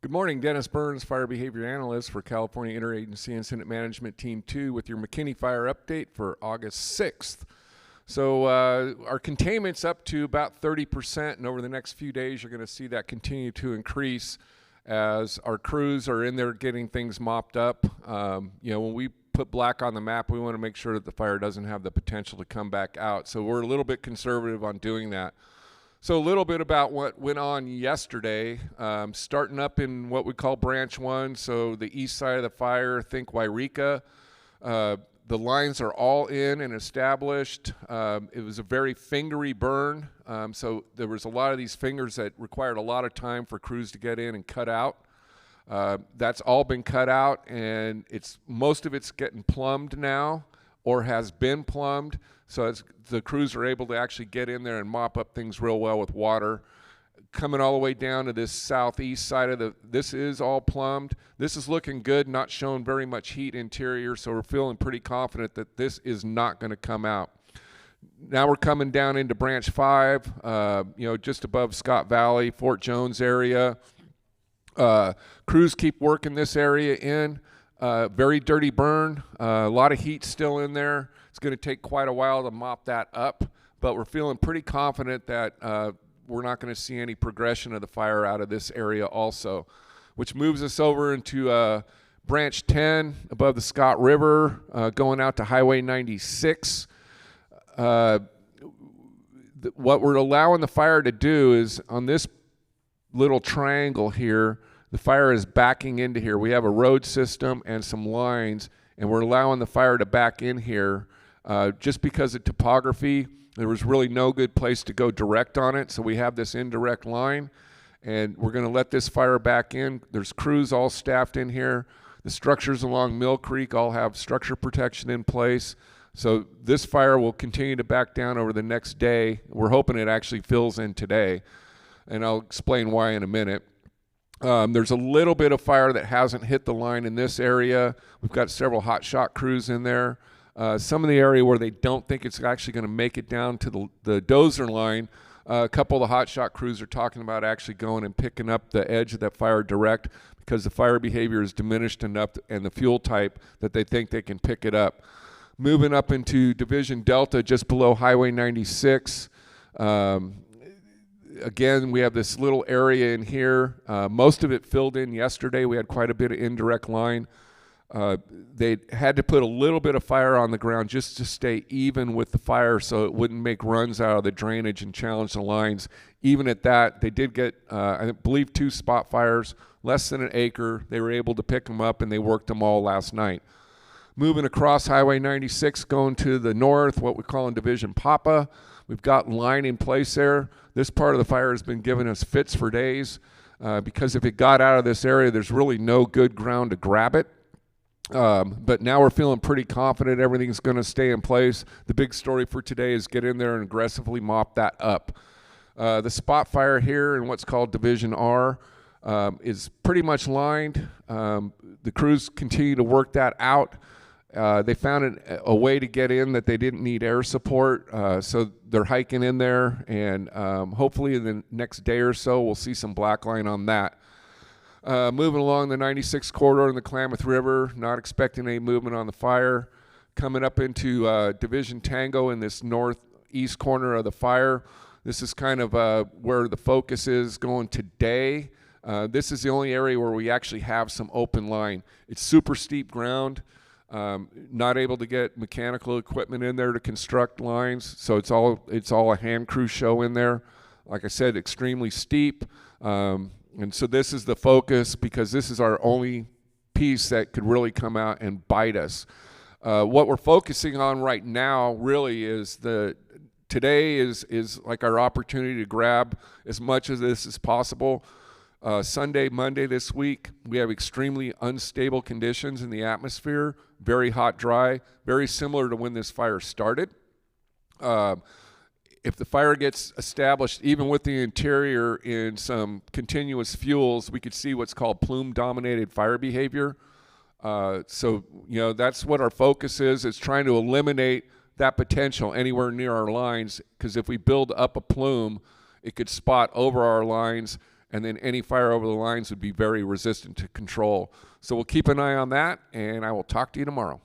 Good morning, Dennis Burns, Fire Behavior Analyst for California Interagency Incident Management Team 2 with your McKinney Fire Update for August 6th. So our containment's up to about 30%, and over the next few days you're going to see that continue to increase as our crews are in there getting things mopped up. When we put black on the map, we want to make sure that the fire doesn't have the potential to come back out. So we're a little bit conservative on doing that. So a little bit about what went on yesterday, starting up in what we call Branch 1, so the east side of the fire, think Wairika. The lines are all in and established. It was a very fingery burn, so there was a lot of these fingers that required a lot of time for crews to get in and cut out. That's all been cut out, and most of it's getting plumbed now or has been plumbed. So the crews are able to actually get in there and mop up things real well with water. Coming all the way down to this southeast side of this is all plumbed. This is looking good, not showing very much heat interior, so we're feeling pretty confident that this is not going to come out. Now we're coming down into Branch 5, just above Scott Valley, Fort Jones area. Crews keep working this area in. Very dirty burn, a lot of heat still in there. It's going to take quite a while to mop that up, but we're feeling pretty confident that we're not going to see any progression of the fire out of this area also, which moves us over into Branch 10 above the Scott River, going out to Highway 96. What we're allowing the fire to do is on this little triangle here, the fire is backing into here. We have a road system and some lines, and we're allowing the fire to back in here just because of topography. There was really no good place to go direct on it, so we have this indirect line, and we're going to let this fire back in. There's crews all staffed in here. The structures along Mill Creek all have structure protection in place, so this fire will continue to back down over the next day. We're hoping it actually fills in today, and I'll explain why in a minute. There's a little bit of fire that hasn't hit the line in this area. We've got several hot shot crews in there. Some of the area where they don't think it's actually going to make it down to the dozer line, a couple of the hot shot crews are talking about actually going and picking up the edge of that fire direct because the fire behavior is diminished enough and the fuel type that they think they can pick it up. Moving up into Division Delta just below Highway 96. Again, we have this little area in here. Most of it filled in yesterday. We had quite a bit of indirect line. They had to put a little bit of fire on the ground just to stay even with the fire so it wouldn't make runs out of the drainage and challenge the lines. Even at that, they did get, I believe, 2 spot fires, less than an acre. They were able to pick them up, and they worked them all last night. Moving across Highway 96, going to the north, what we call in Division Papa. We've got line in place there. This part of the fire has been giving us fits for days because if it got out of this area, there's really no good ground to grab it. But now we're feeling pretty confident everything's going to stay in place. The big story for today is get in there and aggressively mop that up. The spot fire here in what's called Division R is pretty much lined. The crews continue to work that out. They found a way to get in that they didn't need air support, so they're hiking in there, and hopefully in the next day or so we'll see some black line on that. Moving along the 96 corridor in the Klamath River, not expecting any movement on the fire. Coming up into Division Tango in this northeast corner of the fire. This is kind of where the focus is going today. This is the only area where we actually have some open line. It's super steep ground. Not able to get mechanical equipment in there to construct lines, so it's all a hand crew show in there. Like I said, extremely steep, and so this is the focus because this is our only piece that could really come out and bite us. What we're focusing on right now really is today is like our opportunity to grab as much of this as possible. Sunday, Monday this week, we have extremely unstable conditions in the atmosphere, very hot, dry, very similar to when this fire started. If the fire gets established, even with the interior in some continuous fuels, we could see what's called plume-dominated fire behavior. So that's what our focus is trying to eliminate that potential anywhere near our lines, because if we build up a plume, it could spot over our lines and then any fire over the lines would be very resistant to control. So we'll keep an eye on that, and I will talk to you tomorrow.